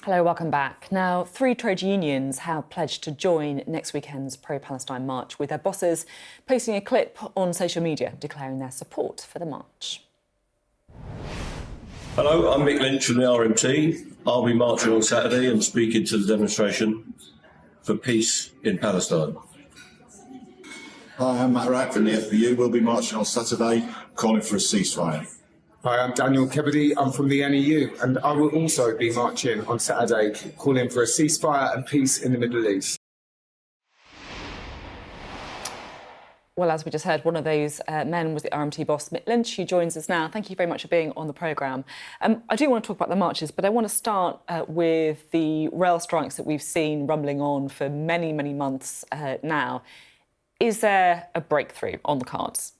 Hello, welcome back. Now, 3 trade unions have pledged to join next weekend's pro-Palestine march, with their bosses posting a clip on social media declaring their support for the march. Hello, I'm Mick Lynch from the RMT. I'll be marching on Saturday and speaking to the demonstration for peace in Palestine. Hi, I'm Matt Rack from the FBU. We'll be marching on Saturday, calling for a ceasefire. Hi, I'm Daniel Kebedy. I'm from the NEU, and I will also be marching on Saturday, calling for a ceasefire and peace in the Middle East. Well, as we just heard, one of those men was the RMT boss, Mick Lynch, who joins us now. Thank you very much for being on the programme. I do want to talk about the marches, but I want to start with the rail strikes that we've seen rumbling on for many, many months now. Is there a breakthrough on the cards?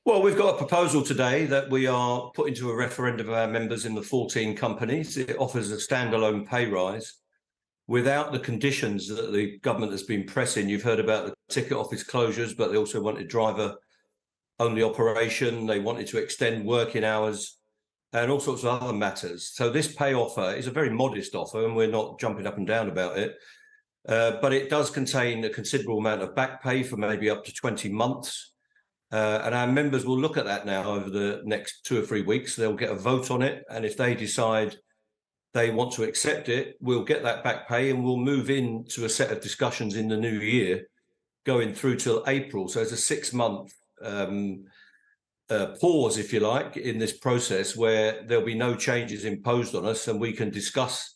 Well, we've got a proposal today that we are putting to a referendum of our members in the 14 companies. It offers a standalone pay rise without the conditions that the government has been pressing. You've heard about the ticket office closures, but they also wanted driver-only operation. They wanted to extend working hours and all sorts of other matters. So this pay offer is a very modest offer, and we're not jumping up and down about it. But it does contain a considerable amount of back pay for maybe up to 20 months. And our members will look at that now over the next 2 or 3 weeks. They'll get a vote on it. And if they decide they want to accept it, we'll get that back pay and we'll move into a set of discussions in the new year, going through till April. So it's a 6-month pause, if you like, in this process where there'll be no changes imposed on us and we can discuss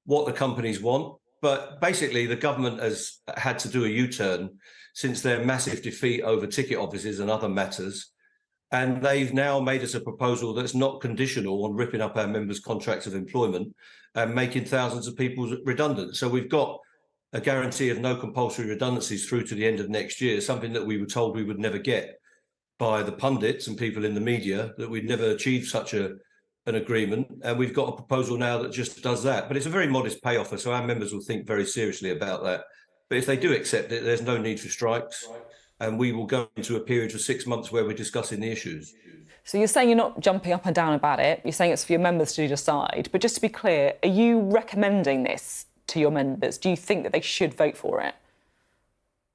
what the companies want. But basically, the government has had to do a U-turn since their massive defeat over ticket offices and other matters. And they've now made us a proposal that's not conditional on ripping up our members' contracts of employment and making thousands of people redundant. So we've got a guarantee of no compulsory redundancies through to the end of next year, something that we were told we would never get by the pundits and people in the media, that we'd never achieve such an agreement. And we've got a proposal now that just does that. But it's a very modest pay offer, so our members will think very seriously about that. But if they do accept it, there's no need for strikes. And we will go into a period of 6 months where we're discussing the issues. So you're saying you're not jumping up and down about it. You're saying it's for your members to decide. But just to be clear, are you recommending this to your members? Do you think that they should vote for it?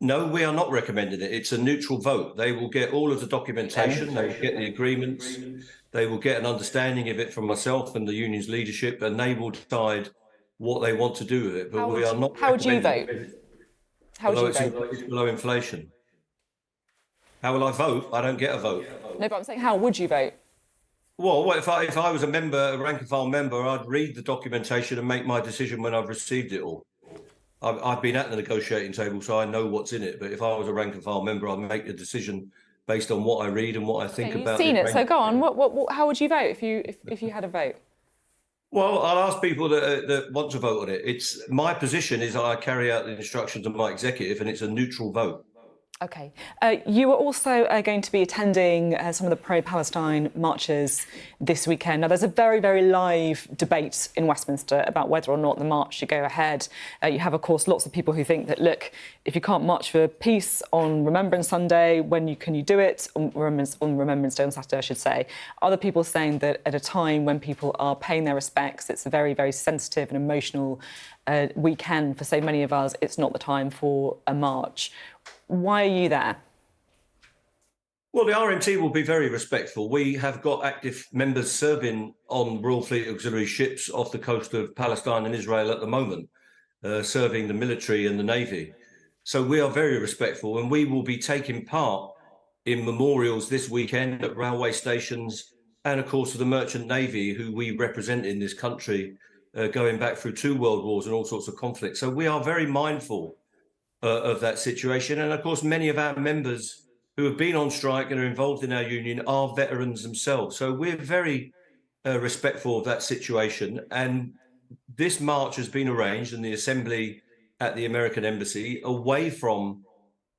No, we are not recommending it. It's a neutral vote. They will get all of the documentation. They will get the agreements. They will get an understanding of it from myself and the union's leadership, and they will decide what they want to do with it. But we are not. How would you vote? How would you vote? It's below inflation. How will I vote? I don't get a vote. No, but I'm saying, how would you vote? Well, if I was a member, a rank and file member, I'd read the documentation and make my decision when I've received it all. I've been at the negotiating table, so I know what's in it. But if I was a rank and file member, I'd make a decision based on what I read and what I think about it. You've seen it, so go on. How would you vote if you had a vote? Well, I'll ask people that want to vote on it. It's my position is I carry out the instructions of my executive, and it's a neutral vote. OK. You are also going to be attending some of the pro-Palestine marches this weekend. Now, there's a very, very live debate in Westminster about whether or not the march should go ahead. You have, of course, lots of people who think that, look, if you can't march for peace on Remembrance Sunday, when can you do it? On Remembrance Day on Saturday, I should say. Other people saying that at a time when people are paying their respects, it's a very, very sensitive and emotional weekend for so many of us. It's not the time for a march. Why are you there? Well, the RMT will be very respectful. We have got active members serving on Royal Fleet Auxiliary ships off the coast of Palestine and Israel at the moment, serving the military and the Navy. So we are very respectful, and we will be taking part in memorials this weekend at railway stations and, of course, for the Merchant Navy, who we represent in this country, going back through 2 world wars and all sorts of conflicts. So we are very mindful of that situation. And of course, many of our members who have been on strike and are involved in our union are veterans themselves. So we're very respectful of that situation. And this march has been arranged in the assembly at the American Embassy, away from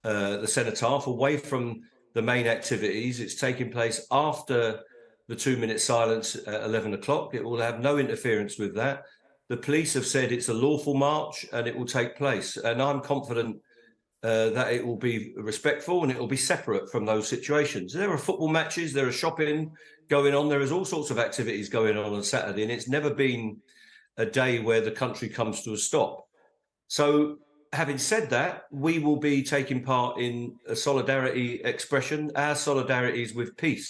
the cenotaph, away from the main activities. It's taking place after the 2-minute silence at 11 o'clock. It will have no interference with that. The police have said it's a lawful march and it will take place. And I'm confident that it will be respectful and it will be separate from those situations. There are football matches, there are shopping going on, there is all sorts of activities going on Saturday, and it's never been a day where the country comes to a stop. So, having said that, we will be taking part in a solidarity expression. Our solidarity is with peace.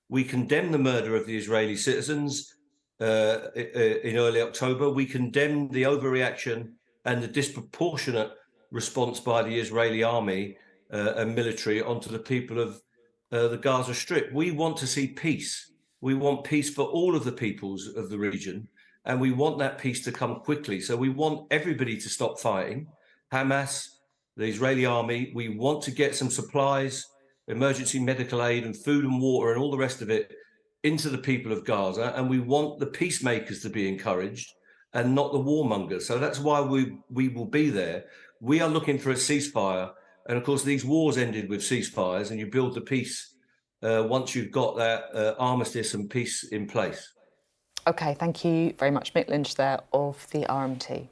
We condemn the murder of the Israeli citizens in early October. We condemn the overreaction and the disproportionate response by the Israeli army and military onto the people of the Gaza Strip. We want to see peace. We want peace for all of the peoples of the region, and we want that peace to come quickly. So we want everybody to stop fighting. Hamas, the Israeli army, we want to get some supplies, emergency medical aid and food and water and all the rest of it into the people of Gaza. And we want the peacemakers to be encouraged and not the warmongers. So that's why we will be there. We are looking for a ceasefire. And of course, these wars ended with ceasefires, and you build the peace once you've got that armistice and peace in place. OK, thank you very much, Mick Lynch there of the RMT.